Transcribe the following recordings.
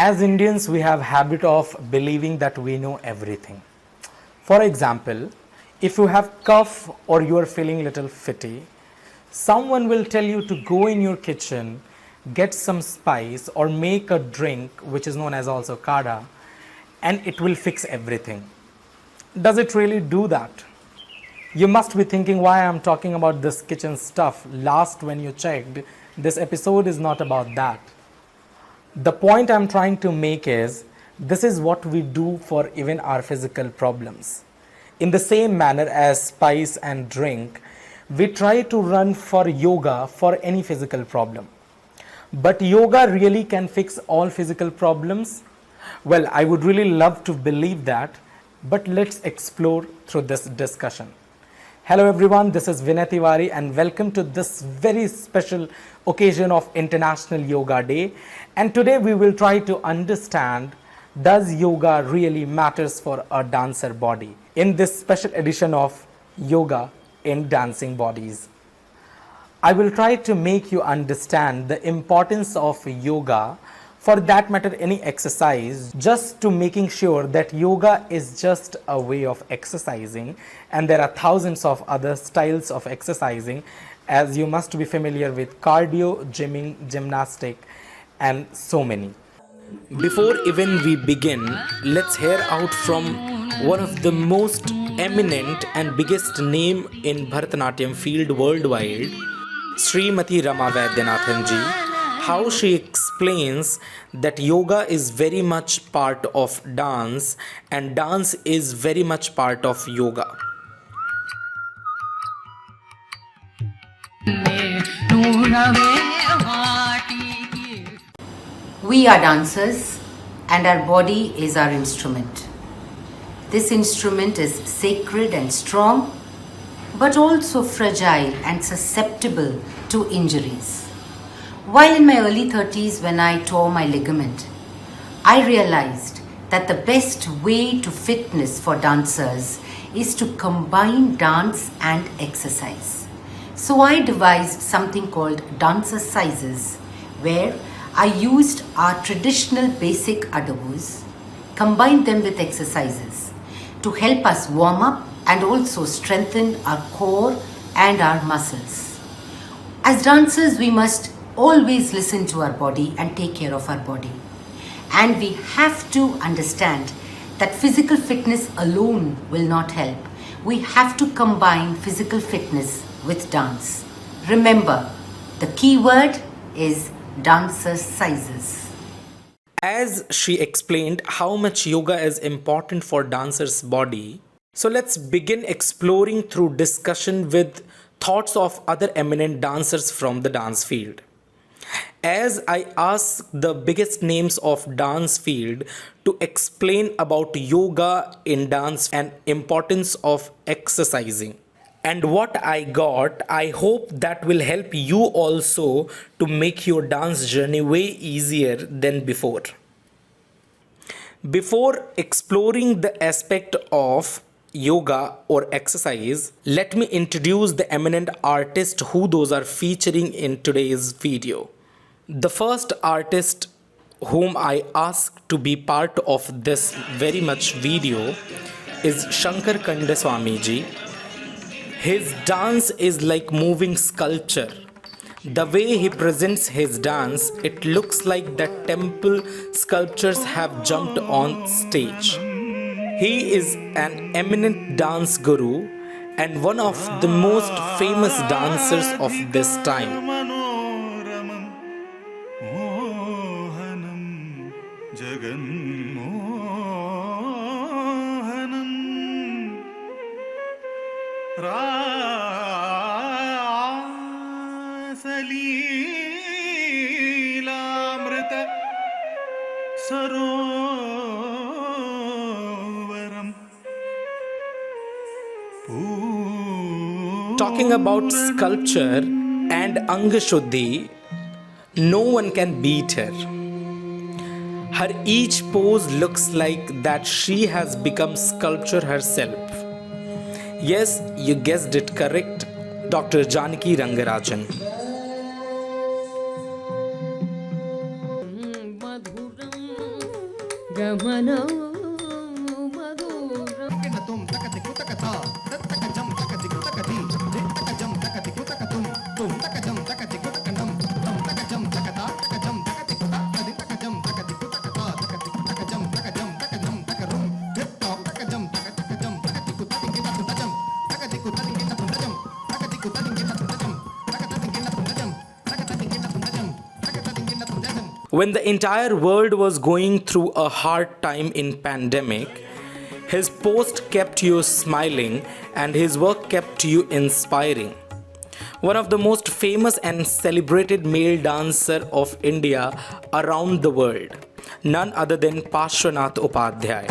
As Indians, we have habit of believing that we know everything. For example, if you have cough or you are feeling little fitty, someone will tell you to go in your kitchen, get some spice or make a drink which is known as also Kanda, and it will fix everything. Does it really do that? You must be thinking why I'm talking about this kitchen stuff. Last when you checked, this episode is not about that. The point I'm trying to make is this is what we do for even our physical problems. In the same manner as spice and drink, we try to run for yoga for any physical problem. But yoga really can fix all physical problems? Well, I would really love to believe that, but let's explore through this discussion. Hello everyone, this is Vinay Tiwari and welcome to this very special occasion of International Yoga Day. And today we will try to understand, does yoga really matters for a dancer body in this special edition of Yoga in Dancing Bodies. I will try to make you understand the importance of yoga, for that matter any exercise, just to making sure that yoga is just a way of exercising and there are thousands of other styles of exercising, as you must be familiar with cardio, gymming, gymnastic and so many. Before even we begin, let's hear out from one of the most eminent and biggest name in Bharatanatyam field worldwide, Srimati Rama Vaidyanathan ji, how she explains that yoga is very much part of dance and dance is very much part of yoga. We are dancers and our body is our instrument. This instrument is sacred and strong, but also fragile and susceptible to injuries. While in my early 30s when I tore my ligament, I realized that the best way to fitness for dancers is to combine dance and exercise. So I devised something called dancercises, where I used our traditional basic adobos, combined them with exercises to help us warm up and also strengthen our core and our muscles. As dancers, we must always listen to our body and take care of our body. And we have to understand that physical fitness alone will not help. We have to combine physical fitness with dance. Remember, the key word is dancercises. As she explained how much yoga is important for dancers' body, so let's begin exploring through discussion with thoughts of other eminent dancers from the dance field. As I ask the biggest names of dance field to explain about yoga in dance and importance of exercising. And what I got, I hope that will help you also to make your dance journey way easier than before. Before exploring the aspect of yoga or exercise, let me introduce the eminent artists who those are featuring in today's video. The first artist whom I asked to be part of this very much video is Shankar Kanda Swamiji. His dance is like moving sculpture. The way he presents his dance, it looks like that temple sculptures have jumped on stage. He is an eminent dance guru and one of the most famous dancers of this time. Talking about sculpture and Anga Shuddhi, no one can beat her. Her each pose looks like that she has become sculpture herself. Yes, you guessed it correct, Dr. Janaki Rangarajan. When the entire world was going through a hard time in pandemic, his post kept you smiling and his work kept you inspiring. One of the most famous and celebrated male dancer of India around the world, none other than Parshwanath Upadhyay.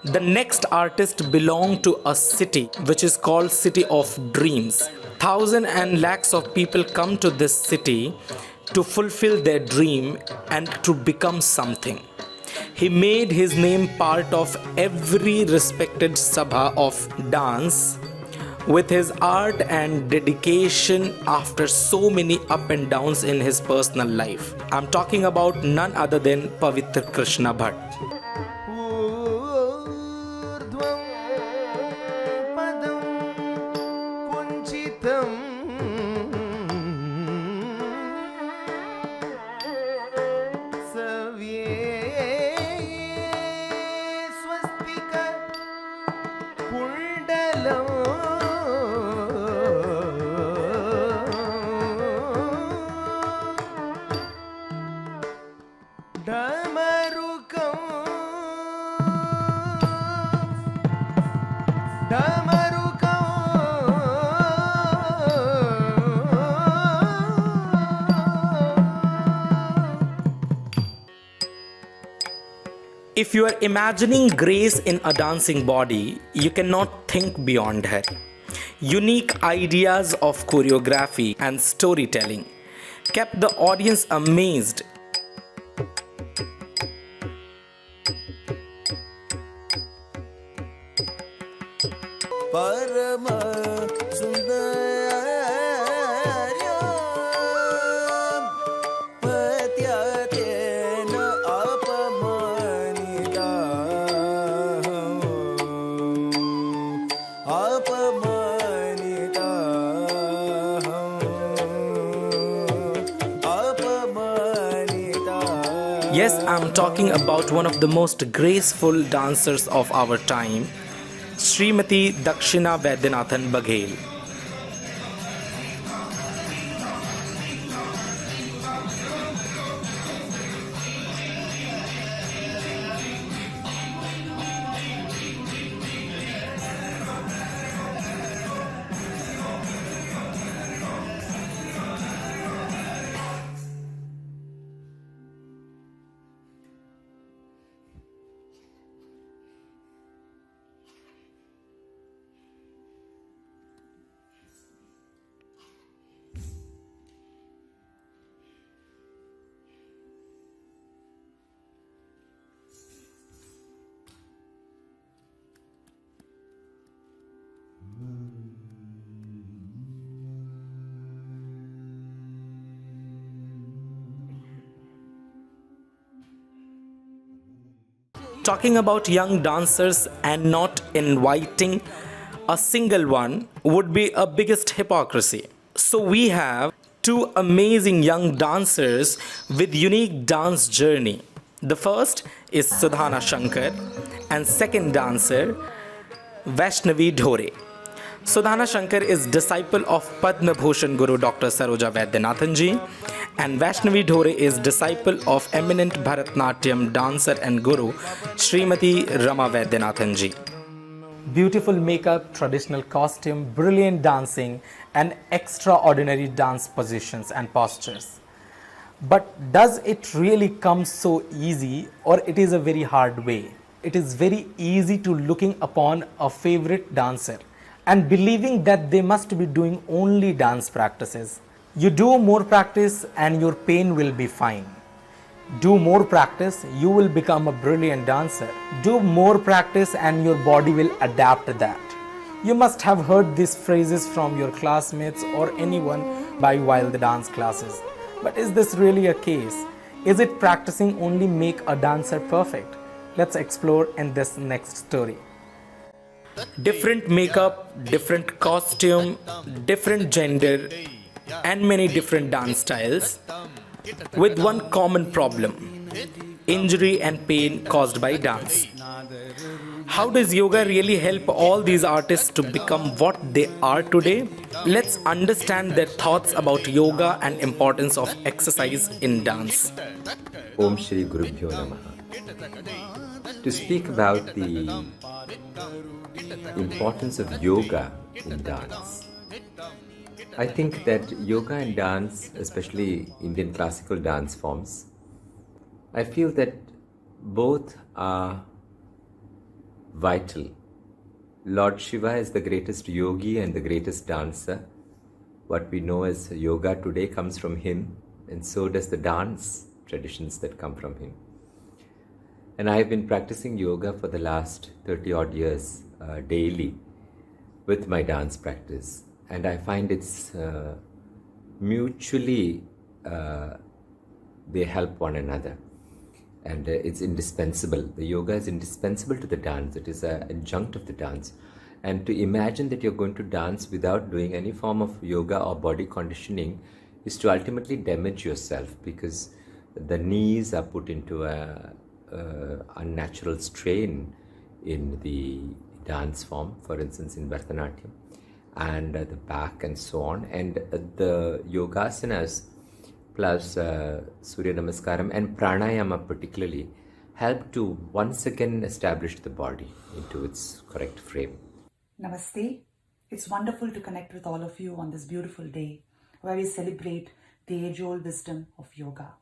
The next artist belonged to a city which is called City of Dreams. Thousands and lakhs of people come to this city to fulfill their dream and to become something. He made his name part of every respected sabha of dance with his art and dedication after so many up and downs in his personal life. I'm talking about none other than Pavitra Krishna Bhatt. If you are imagining grace in a dancing body, you cannot think beyond her. Unique ideas of choreography and storytelling kept the audience amazed. Yes, I'm talking about one of the most graceful dancers of our time, Srimati Dakshina Vaidyanathan Baghel. Talking about young dancers and not inviting a single one would be a biggest hypocrisy. So we have two amazing young dancers with unique dance journey. The first is Sudhana Shankar and second dancer Vaishnavi Dhore. Sudhana Shankar is disciple of Padma Bhushan Guru Dr. Saroja Vaidyanathan ji and Vaishnavi Dhore is disciple of eminent Bharatanatyam dancer and guru Srimati Rama Vaidyanathan ji. Beautiful makeup, traditional costume, brilliant dancing, and extraordinary dance positions and postures. But does it really come so easy, or it is a very hard way? It is very easy to looking upon a favorite dancer and believing that they must be doing only dance practices. You do more practice and your pain will be fine. Do more practice, you will become a brilliant dancer. Do more practice and your body will adapt to that. You must have heard these phrases from your classmates or anyone while the dance classes. But is this really a case? Is it practicing only make a dancer perfect? Let's explore in this next story. Different makeup, different costume, different gender, and many different dance styles, with one common problem: injury and pain caused by dance. How does yoga really help all these artists to become what they are today? Let's understand their thoughts about yoga and importance of exercise in dance. Om Shri Gurubhyo Namaha. To speak about the importance of yoga in dance, I think that yoga and dance, especially Indian classical dance forms, I feel that both are vital. Lord Shiva is the greatest yogi and the greatest dancer. What we know as yoga today comes from him, and so does the dance traditions that come from him. And I have been practicing yoga for the last 30 odd years daily with my dance practice. And I find it's mutually, they help one another. And it's indispensable. The yoga is indispensable to the dance. It is an adjunct of the dance. And to imagine that you're going to dance without doing any form of yoga or body conditioning is to ultimately damage yourself, because the knees are put into a unnatural strain in the dance form, for instance in Bharatanatyam, and the back and so on. And the yogasanas plus Surya Namaskaram and Pranayama particularly help to once again establish the body into its correct frame. Namaste. It's wonderful to connect with all of you on this beautiful day where we celebrate the age-old wisdom of yoga.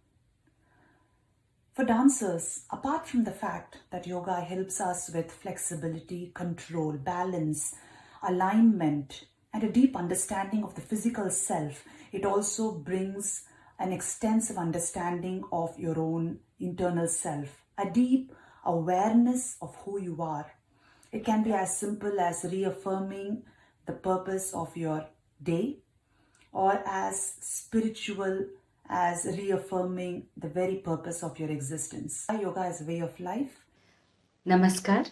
For dancers, apart from the fact that yoga helps us with flexibility, control, balance, alignment, and a deep understanding of the physical self, it also brings an extensive understanding of your own internal self, a deep awareness of who you are. It can be as simple as reaffirming the purpose of your day, or as spiritual as reaffirming the very purpose of your existence. Yoga is a way of life. Namaskar.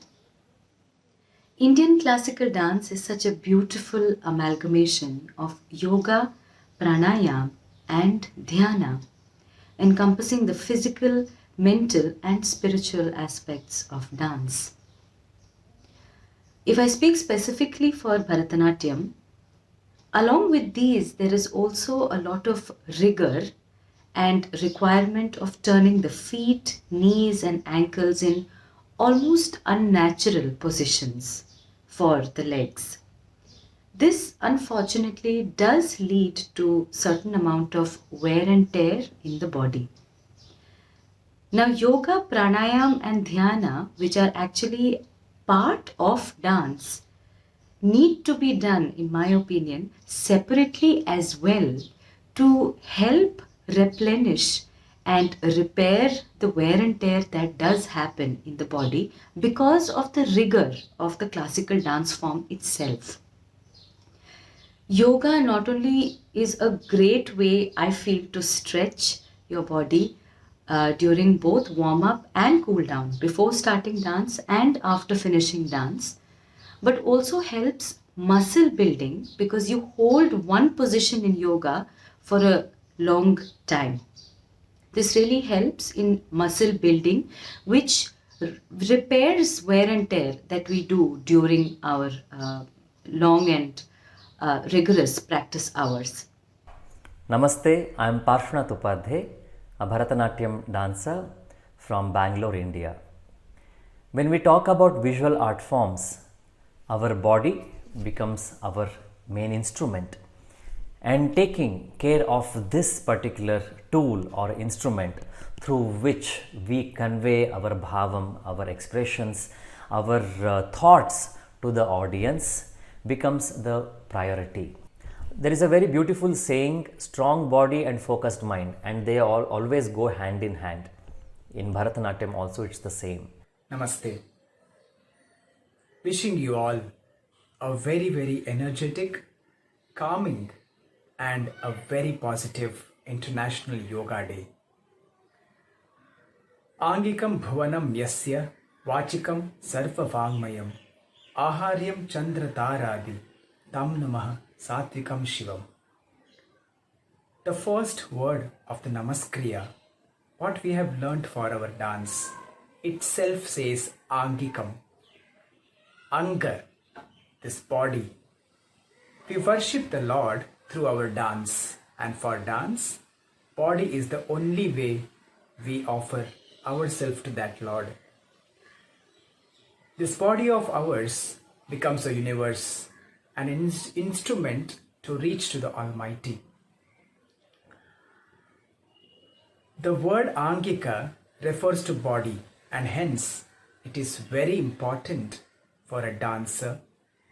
Indian classical dance is such a beautiful amalgamation of yoga, pranayama, and dhyana, encompassing the physical, mental, and spiritual aspects of dance. If I speak specifically for Bharatanatyam, along with these, there is also a lot of rigor and requirement of turning the feet, knees, and ankles in almost unnatural positions for the legs. This unfortunately does lead to certain amount of wear and tear in the body. Now yoga, pranayama and dhyana, which are actually part of dance, need to be done, in my opinion, separately as well to help replenish and repair the wear and tear that does happen in the body because of the rigor of the classical dance form itself. Yoga not only is a great way, I feel, to stretch your body during both warm-up and cool-down, before starting dance and after finishing dance, but also helps muscle building because you hold one position in yoga for a long time. This really helps in muscle building, which repairs wear and tear that we do during our long and rigorous practice hours. Namaste, I am Parshvanath Upadhyay, a Bharatanatyam dancer from Bangalore, India. When we talk about visual art forms, our body becomes our main instrument. And taking care of this particular tool or instrument through which we convey our bhavam, our expressions, our thoughts to the audience becomes the priority. There is a very beautiful saying, strong body and focused mind, and they all always go hand in hand. In Bharatanatyam also it's the same. Namaste. Wishing you all a very, very energetic, calming, and a very positive International Yoga Day. Angikam bhuvanam yasya vachikam sarva vangmayam aharyam chandra taradi tam namah satvikam shivam. The first word of the Namaskriya, what we have learnt for our dance, itself says Angikam. Anga, this body. We worship the Lord through our dance, and for dance, body is the only way we offer ourselves to that Lord. This body of ours becomes a universe, an instrument to reach to the Almighty. The word Angika refers to body, and hence it is very important for a dancer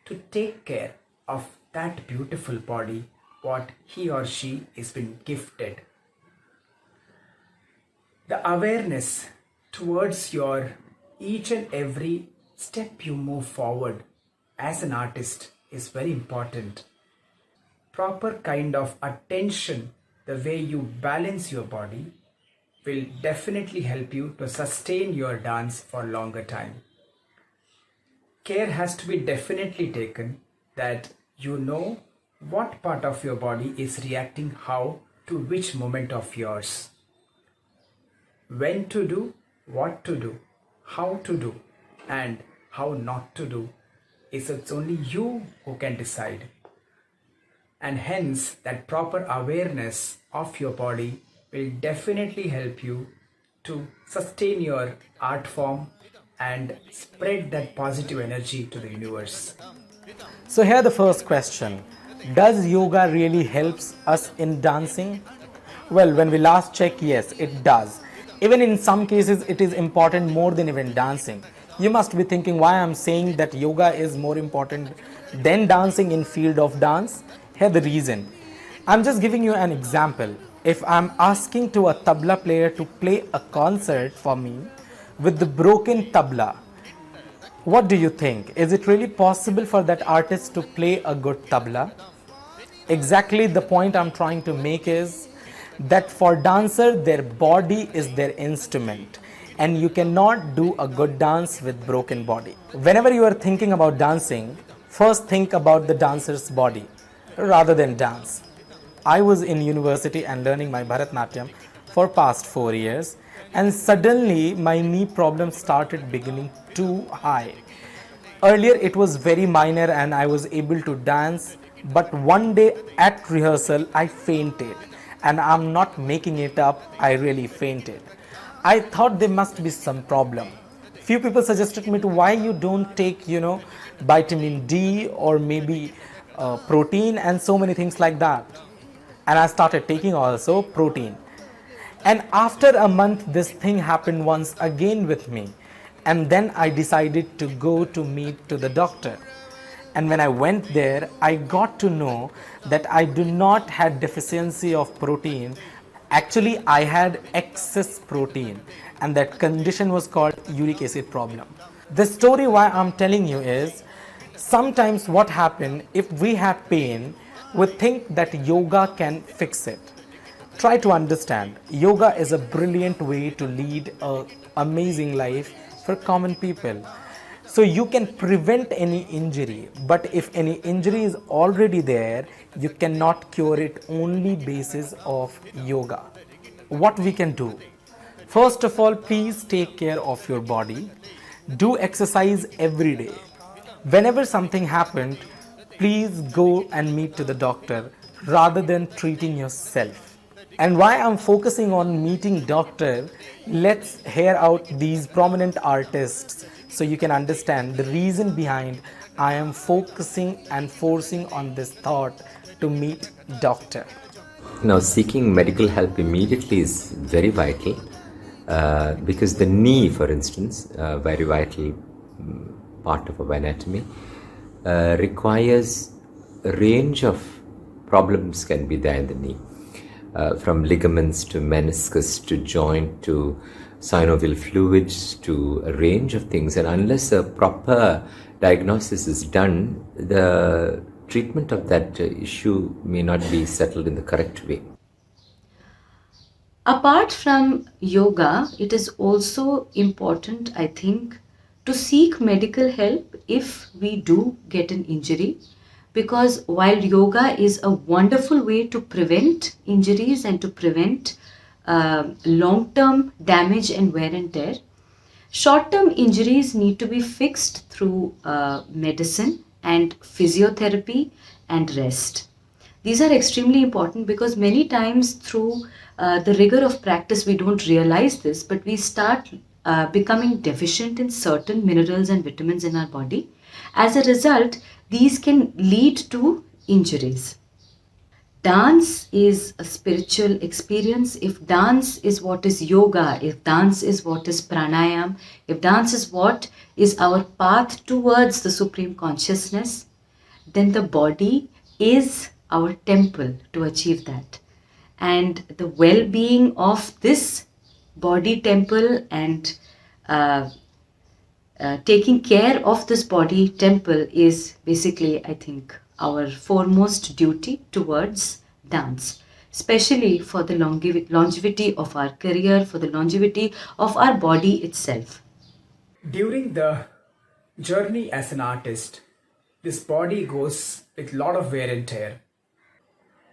to take care of that beautiful body what he or she is been gifted. The awareness towards your each and every step you move forward as an artist is very important. Proper kind of attention, the way you balance your body, will definitely help you to sustain your dance for longer time. Care has to be definitely taken that you know what part of your body is reacting how to which moment of yours. When to do, what to do, how to do, and how not to do, it's only you who can decide. And hence that proper awareness of your body will definitely help you to sustain your art form and spread that positive energy to the universe. So here the first question, does yoga really helps us in dancing? Well, when we last check, yes, it does. Even in some cases, it is important more than even dancing. You must be thinking why I'm saying that yoga is more important than dancing in field of dance. Here the reason. I'm just giving you an example. If I'm asking to a tabla player to play a concert for me with the broken tabla, what do you think? Is it really possible for that artist to play a good tabla? Exactly the point I'm trying to make is that for dancer, their body is their instrument, and you cannot do a good dance with broken body. Whenever you are thinking about dancing, first think about the dancer's body rather than dance. I was in university and learning my Bharatanatyam for past 4 years, and suddenly my knee problem started beginning too high. Earlier it was very minor and I was able to dance, but one day at rehearsal I fainted, and I'm not making it up, I really fainted. I thought there must be some problem. Few people suggested me to why you don't take, vitamin D or maybe protein and so many things like that. And I started taking also protein. And after a month, this thing happened once again with me. And then I decided to go to meet to the doctor. And when I went there, I got to know that I do not have deficiency of protein. Actually, I had excess protein, and that condition was called uric acid problem. The story why I'm telling you is, sometimes what happens if we have pain, we think that yoga can fix it. Try to understand, yoga is a brilliant way to lead an amazing life for common people. So you can prevent any injury, but if any injury is already there, you cannot cure it only basis of yoga. What we can do? First of all, please take care of your body. Do exercise every day. Whenever something happened, please go and meet to the doctor rather than treating yourself. And why I'm focusing on meeting doctor, let's hear out these prominent artists so you can understand the reason behind I am focusing and forcing on this thought to meet doctor. Now, seeking medical help immediately is very vital because the knee, for instance, a very vital part of our anatomy, requires a range of problems can be there in the knee, from ligaments to meniscus to joint to synovial fluids to a range of things. And unless a proper diagnosis is done, the treatment of that issue may not be settled in the correct way. Apart from yoga, it is also important, I think, to seek medical help if we do get an injury, because while yoga is a wonderful way to prevent injuries and to prevent long-term damage and wear and tear, short-term injuries need to be fixed through medicine and physiotherapy and rest. These are extremely important because many times through the rigor of practice we don't realize this, but we start becoming deficient in certain minerals and vitamins in our body. As a result, these can lead to injuries. Dance is a spiritual experience. If dance is what is yoga, if dance is what is pranayam, if dance is what is our path towards the supreme consciousness, then the body is our temple to achieve that. And the well-being of this body temple and taking care of this body temple is basically, I think, our foremost duty towards dance, especially for the longevity of our career, for the longevity of our body itself. During the journey as an artist, this body goes with a lot of wear and tear.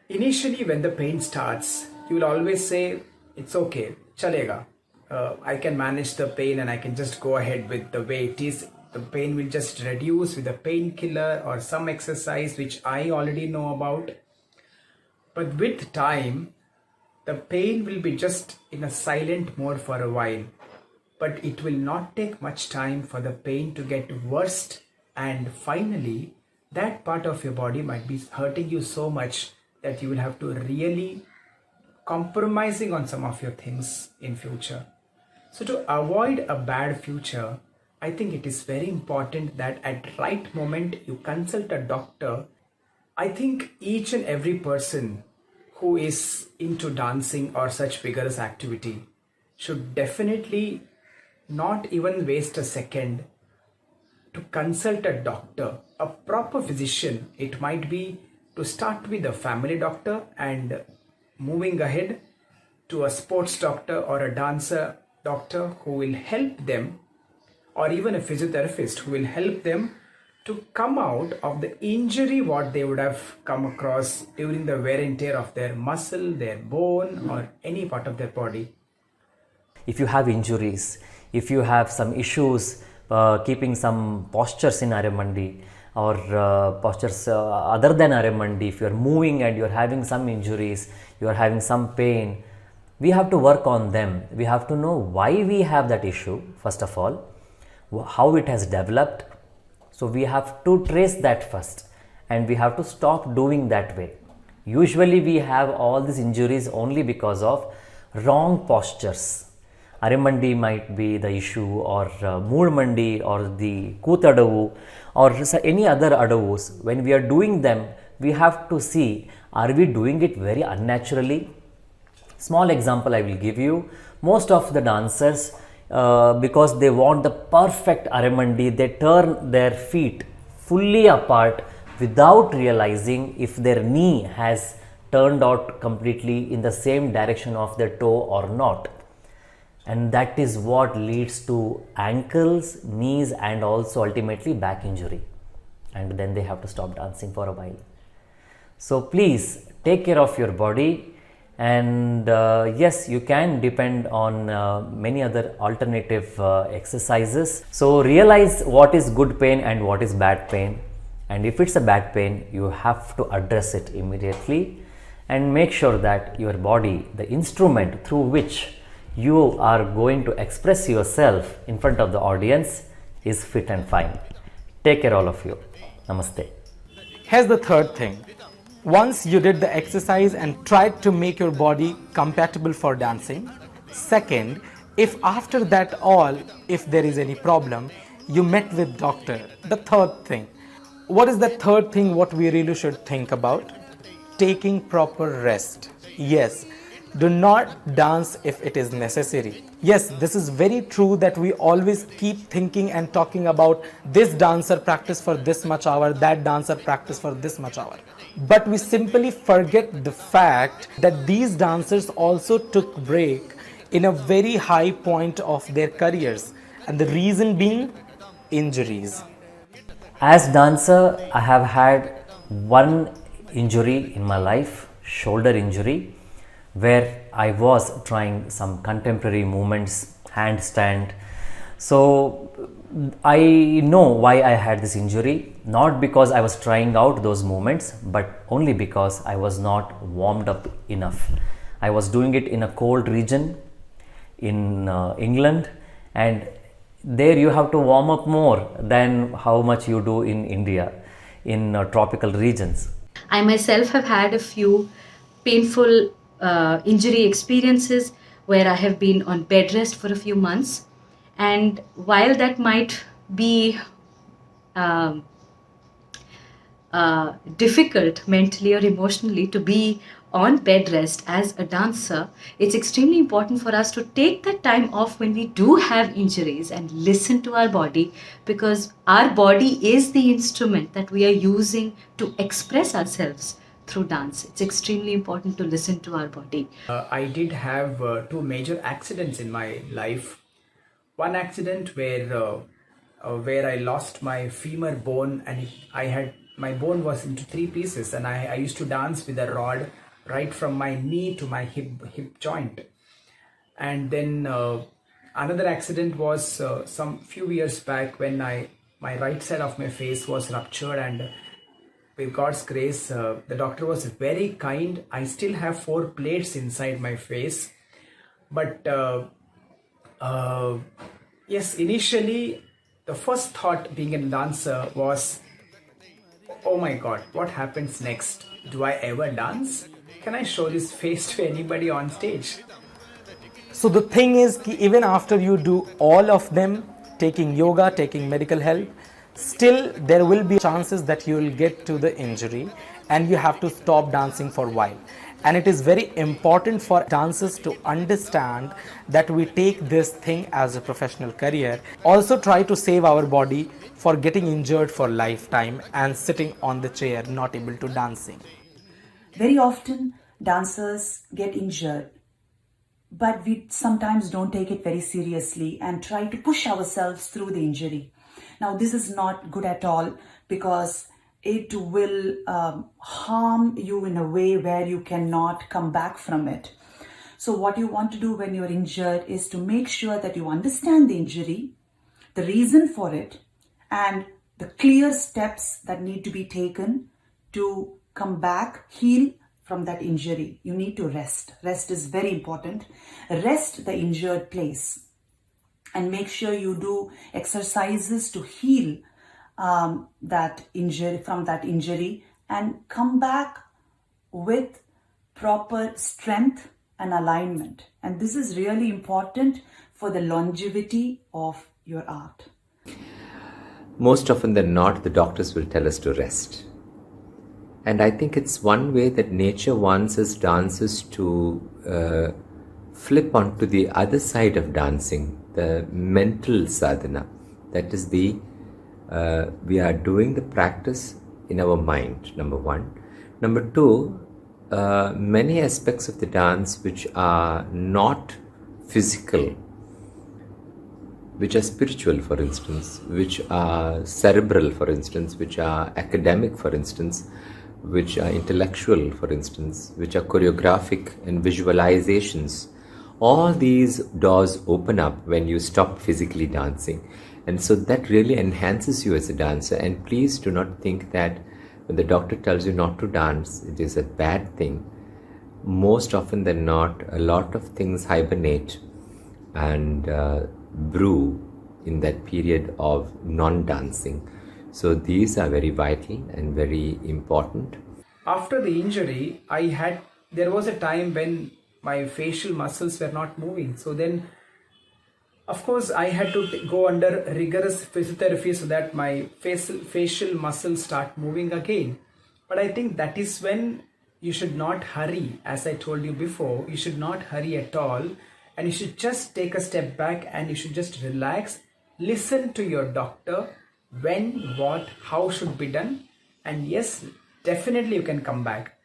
Initially, when the pain starts, you will always say, it's okay, chalega. I can manage the pain and I can just go ahead with the way it is. The pain will just reduce with a painkiller or some exercise which I already know about. But with time, the pain will be just in a silent mode for a while. But it will not take much time for the pain to get worse, and finally that part of your body might be hurting you so much that you will have to really compromising on some of your things in future. So to avoid a bad future, I think it is very important that at right moment you consult a doctor. I think each and every person who is into dancing or such vigorous activity should definitely not even waste a second to consult a doctor, a proper physician. It might be to start with a family doctor and moving ahead to a sports doctor or a dancer doctor who will help them, or even a physiotherapist who will help them to come out of the injury what they would have come across during the wear and tear of their muscle, their bone, or any part of their body. If you have injuries, if you have some issues keeping some postures in Aramandi or postures other than Aramandi, if you are moving and you are having some injuries, you are having some pain, we have to work on them. We have to know why we have that issue, first of all, how it has developed. So we have to trace that first, and we have to stop doing that way. Usually we have all these injuries only because of wrong postures. Aramandi might be the issue, or Moormandi, or the Kutadavu, or any other adavus. When we are doing them, we have to see, are we doing it very unnaturally? Small example I will give you. Most of the dancers, because they want the perfect Aramandi, they turn their feet fully apart without realizing if their knee has turned out completely in the same direction of their toe or not. And that is what leads to ankles, knees, and also ultimately back injury. And then they have to stop dancing for a while. So please take care of your body. And yes, you can depend on many other alternative exercises. So realize what is good pain and what is bad pain, And if it's a back pain, you have to address it immediately and make sure that your body, the instrument through which you are going to express yourself in front of the audience, is fit and fine. Take care, all of you. Namaste. Here's the third thing. Once you did the exercise and tried to make your body compatible for dancing. Second, if after that all, if there is any problem, you met with doctor. The third thing. What is the third thing what we really should think about? Taking proper rest. Yes, do not dance if it is necessary. Yes, this is very true that we always keep thinking and talking about this dancer practice for this much hour, that dancer practice for this much hour. But we simply forget the fact that these dancers also took break in a very high point of their careers, and the reason being injuries. As dancer, I have had one injury in my life, shoulder injury, where I was trying some contemporary movements, handstand. So I know why I had this injury, not because I was trying out those movements, but only because I was not warmed up enough. I was doing it in a cold region in England, and there you have to warm up more than how much you do in India, in tropical regions. I myself have had a few painful injury experiences where I have been on bed rest for a few months. And while that might be difficult mentally or emotionally to be on bed rest as a dancer, it's extremely important for us to take that time off when we do have injuries and listen to our body, because our body is the instrument that we are using to express ourselves through dance. It's extremely important to listen to our body. I did have two major accidents in my life. One accident where I lost my femur bone, and my bone was into three pieces, and I used to dance with a rod right from my knee to my hip joint. And then another accident was some few years back when my right side of my face was ruptured, and with God's grace, the doctor was very kind. I still have 4 plates inside my face, but yes, initially the first thought being a dancer was, oh my God, what happens next? Do I ever dance? Can I show this face to anybody on stage? So the thing is, even after you do all of them, taking yoga, taking medical help, still there will be chances that you will get to the injury and you have to stop dancing for a while. And it is very important for dancers to understand that we take this thing as a professional career. Also try to save our body for getting injured for lifetime and sitting on the chair, not able to dancing. Very often, dancers get injured, but we sometimes don't take it very seriously and try to push ourselves through the injury. Now, this is not good at all, because it will harm you in a way where you cannot come back from it. So what you want to do when you're injured is to make sure that you understand the injury, the reason for it, and the clear steps that need to be taken to come back, heal from that injury. You need to rest. Rest is very important. Rest the injured place and make sure you do exercises to heal that injury and come back with proper strength and alignment. And this is really important for the longevity of your art. Most often than not, the doctors will tell us to rest. And I think it's one way that nature wants us dancers to flip onto the other side of dancing, the mental sadhana. That is we are doing the practice in our mind, number one. Number two, many aspects of the dance which are not physical, which are spiritual, for instance, which are cerebral, for instance, which are academic, for instance, which are intellectual, for instance, which are choreographic and visualizations. All these doors open up when you stop physically dancing. And so that really enhances you as a dancer. And please do not think that when the doctor tells you not to dance, it is a bad thing. Most often than not, a lot of things hibernate and brew in that period of non-dancing. So these are very vital and very important. After the injury, there was a time when my facial muscles were not moving. So then, of course, I had to go under rigorous physiotherapy so that my facial muscles start moving again. But I think that is when you should not hurry. As I told you before, you should not hurry at all. And you should just take a step back and you should just relax. Listen to your doctor when, what, how should be done. And yes, definitely you can come back.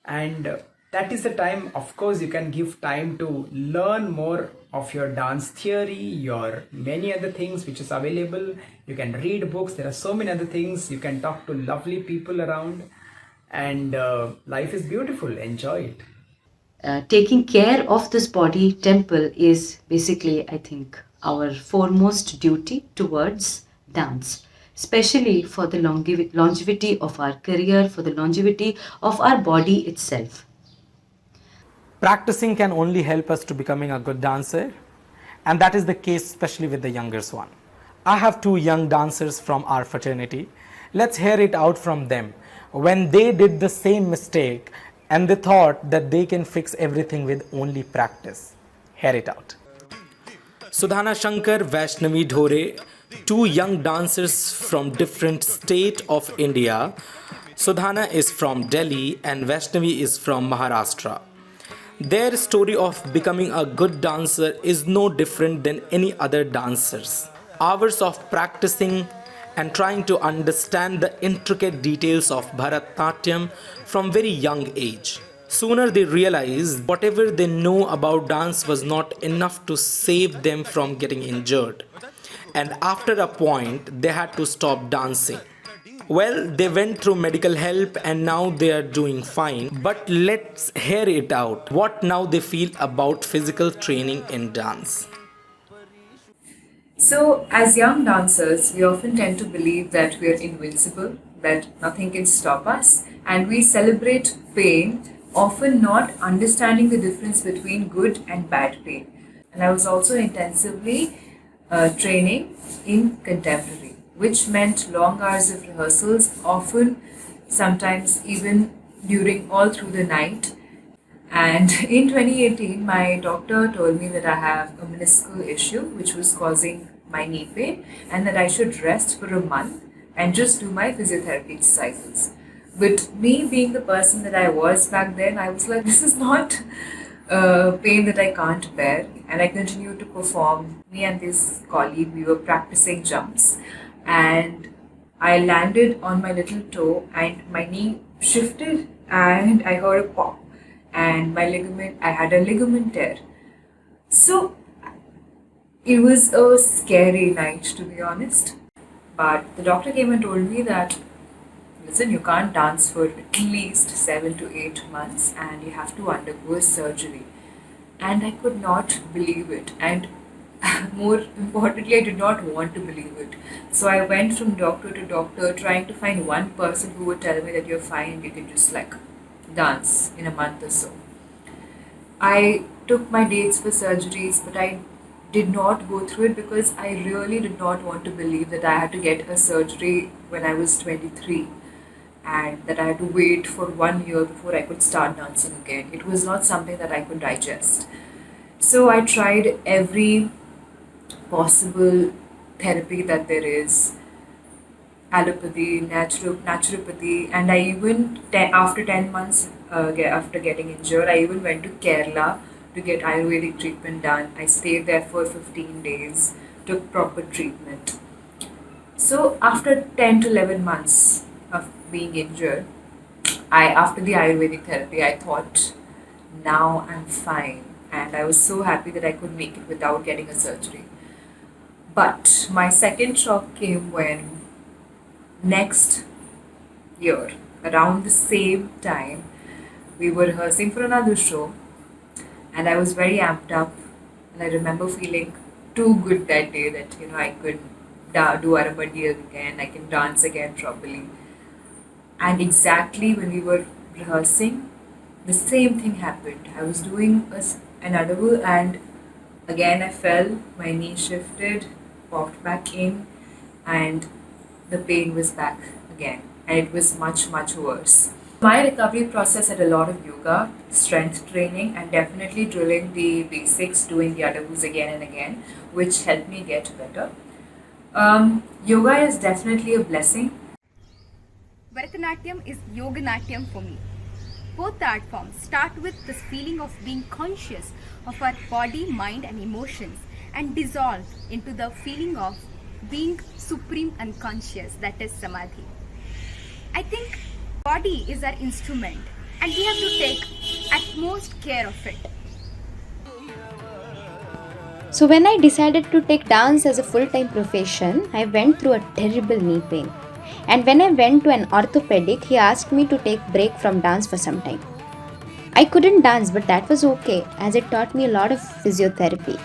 And that is the time, of course, you can give time to learn more of your dance theory, your many other things which is available. You can read books. There are so many other things. You can talk to lovely people around. And life is beautiful. Enjoy it. Taking care of this body temple is basically, I think, our foremost duty towards dance, especially for the longevity of our career, for the longevity of our body itself. Practicing can only help us to becoming a good dancer, and that is the case especially with the youngest one. I have two young dancers from our fraternity. Let's hear it out from them when they did the same mistake and they thought that they can fix everything with only practice. Hear it out. Sudhana Shankar, Vaishnavi, Dhore, two young dancers from different state of India. Sudhana is from Delhi and Vaishnavi is from Maharashtra. Their story of becoming a good dancer is no different than any other dancers. Hours of practicing and trying to understand the intricate details of Bharatanatyam from very young age. Sooner they realized whatever they know about dance was not enough to save them from getting injured. And after a point, they had to stop dancing. Well, they went through medical help and now they are doing fine. But let's hear it out. What now they feel about physical training in dance. So, as young dancers, we often tend to believe that we are invincible, that nothing can stop us, and we celebrate pain, often not understanding the difference between good and bad pain. And I was also intensively training in contemporary, which meant long hours of rehearsals, often sometimes even during all through the night. And in 2018, my doctor told me that I have a meniscal issue which was causing my knee pain and that I should rest for a month and just do my physiotherapy exercises. But me being the person that I was back then, I was like, this is not pain that I can't bear. And I continued to perform. Me and this colleague, we were practicing jumps. And I landed on my little toe and my knee shifted and I heard a pop. And I had a ligament tear. So it was a scary night, to be honest. But the doctor came and told me that, listen, you can't dance for at least 7 to 8 months and you have to undergo a surgery. And I could not believe it. And more importantly, I did not want to believe it. So I went from doctor to doctor trying to find one person who would tell me that you're fine and you can just dance in a month or so. I took my dates for surgeries, but I did not go through it because I really did not want to believe that I had to get a surgery when I was 23 and that I had to wait for 1 year before I could start dancing again. It was not something that I could digest. So I tried every possible therapy that there is, allopathy, naturopathy, and I even, after 10 months after getting injured, I even went to Kerala to get Ayurvedic treatment done. I stayed there for 15 days, took proper treatment. So after 10 to 11 months of being injured, after the Ayurvedic therapy, I thought, now I'm fine. And I was so happy that I could make it without getting a surgery. But my second shock came when next year, around the same time, we were rehearsing for another show and I was very amped up and I remember feeling too good that day that I could do Arabadiyal again, I can dance again properly. And exactly when we were rehearsing, the same thing happened. I was doing an adabu and again I fell, my knee shifted, walked back in, and the pain was back again. And it was much, much worse. My recovery process had a lot of yoga, strength training, and definitely drilling the basics, doing the adabus again and again, which helped me get better. Yoga is definitely a blessing. Bharatanatyam is Yoganatyam for me. Both the art forms start with this feeling of being conscious of our body, mind and emotions and dissolve into the feeling of being supreme and conscious, that is Samadhi. I think body is our instrument and we have to take utmost care of it. So when I decided to take dance as a full-time profession, I went through a terrible knee pain. And when I went to an orthopedic, he asked me to take break from dance for some time. I couldn't dance, but that was okay as it taught me a lot of physiotherapy.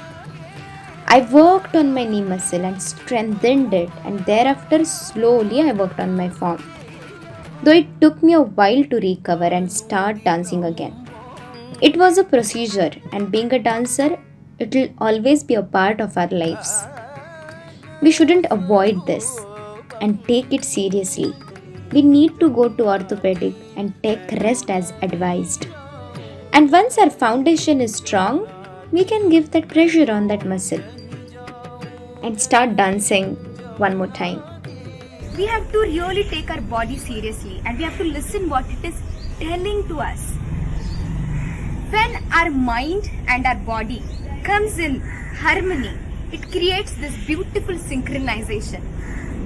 I worked on my knee muscle and strengthened it, and thereafter slowly I worked on my form. Though it took me a while to recover and start dancing again. It was a procedure, and being a dancer, it will always be a part of our lives. We shouldn't avoid this and take it seriously. We need to go to orthopedic and take rest as advised. And once our foundation is strong, we can give that pressure on that muscle and start dancing one more time. We have to really take our body seriously and we have to listen what it is telling to us. When our mind and our body comes in harmony, it creates this beautiful synchronization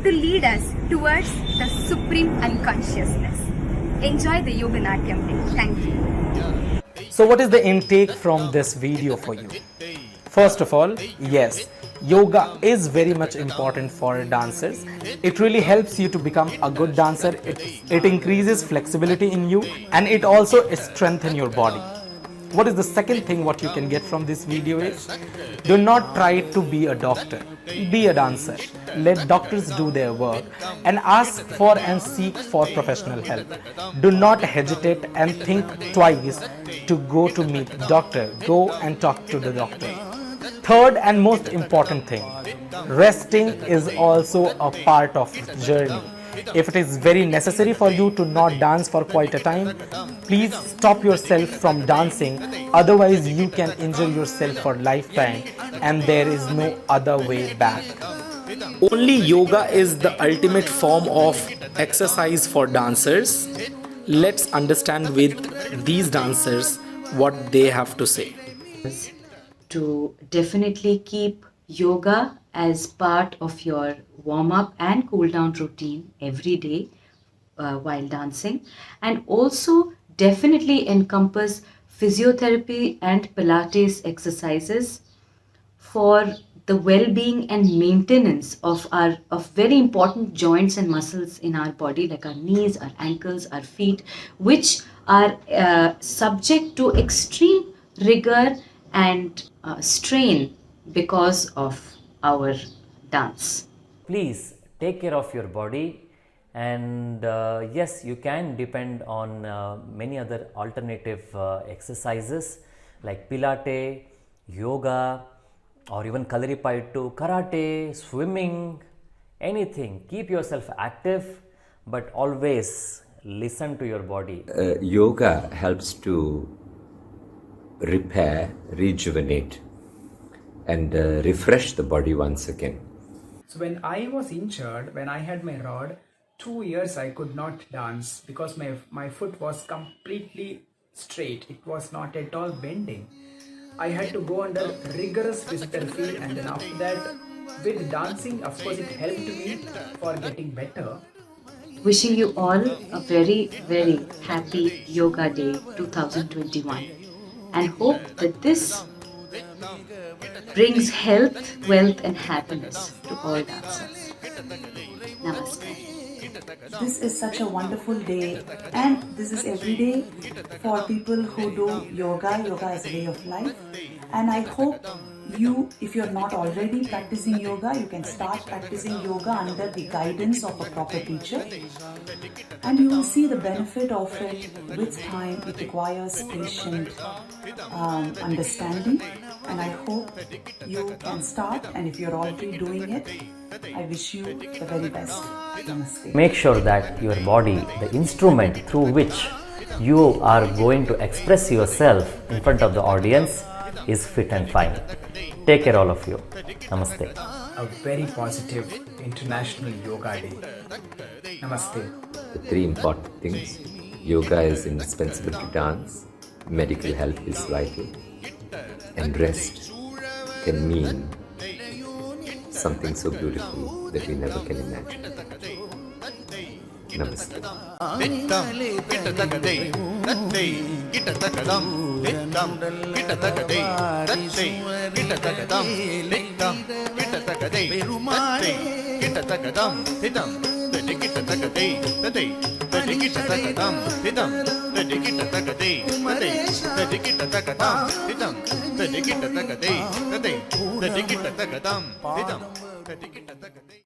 to lead us towards the supreme unconsciousness. Enjoy the Yoganatyam day. Thank you. So what is the intake from this video for you? First of all, yes, yoga is very much important for dancers. It really helps you to become a good dancer. It increases flexibility in you and it also strengthens your body. What is the second thing what you can get from this video is, do not try to be a doctor, be a dancer. Let doctors do their work and ask for and seek for professional help. Do not hesitate and think twice to go to meet doctor. Go and talk to the doctor. Third and most important thing, resting is also a part of journey. If it is very necessary for you to not dance for quite a time, please stop yourself from dancing, otherwise you can injure yourself for lifetime and there is no other way back. Only yoga is the ultimate form of exercise for dancers. Let's understand with these dancers what they have to say. To definitely keep yoga as part of your warm-up and cool-down routine every day while dancing, and also definitely encompass physiotherapy and Pilates exercises for the well-being and maintenance of very important joints and muscles in our body, like our knees, our ankles, our feet, which are subject to extreme rigor and strain because of our dance. Please take care of your body, and yes, you can depend on many other alternative exercises like Pilate, yoga, or even Kalaripayattu, karate, swimming, anything. Keep yourself active, but always listen to your body. Yoga helps to repair, rejuvenate, and refresh the body once again. So when I was injured, when I had my rod, 2 years I could not dance because my foot was completely straight. It was not at all bending. I had to go under rigorous physiotherapy, and then after that, with dancing, of course, it helped me for getting better. Wishing you all a very, very happy Yoga Day 2021, and hope that this brings health, wealth and happiness to all dancers. Namaste. This is such a wonderful day, and this is every day for people who do yoga. Yoga is a way of life, and I hope if you're not already practicing yoga, you can start practicing yoga under the guidance of a proper teacher, and you will see the benefit of it with time. It requires patient understanding, and I hope you can start, and if you're already doing it, I wish you the very best. Namaste. Make sure that your body, the instrument through which you are going to express yourself in front of the audience, is fit and fine. Take care, all of you. Namaste. A very positive International Yoga Day. Namaste. The three important things: yoga is indispensable to dance, medical help is vital, and rest can mean something so beautiful that we never can imagine. Namaste. Tadikita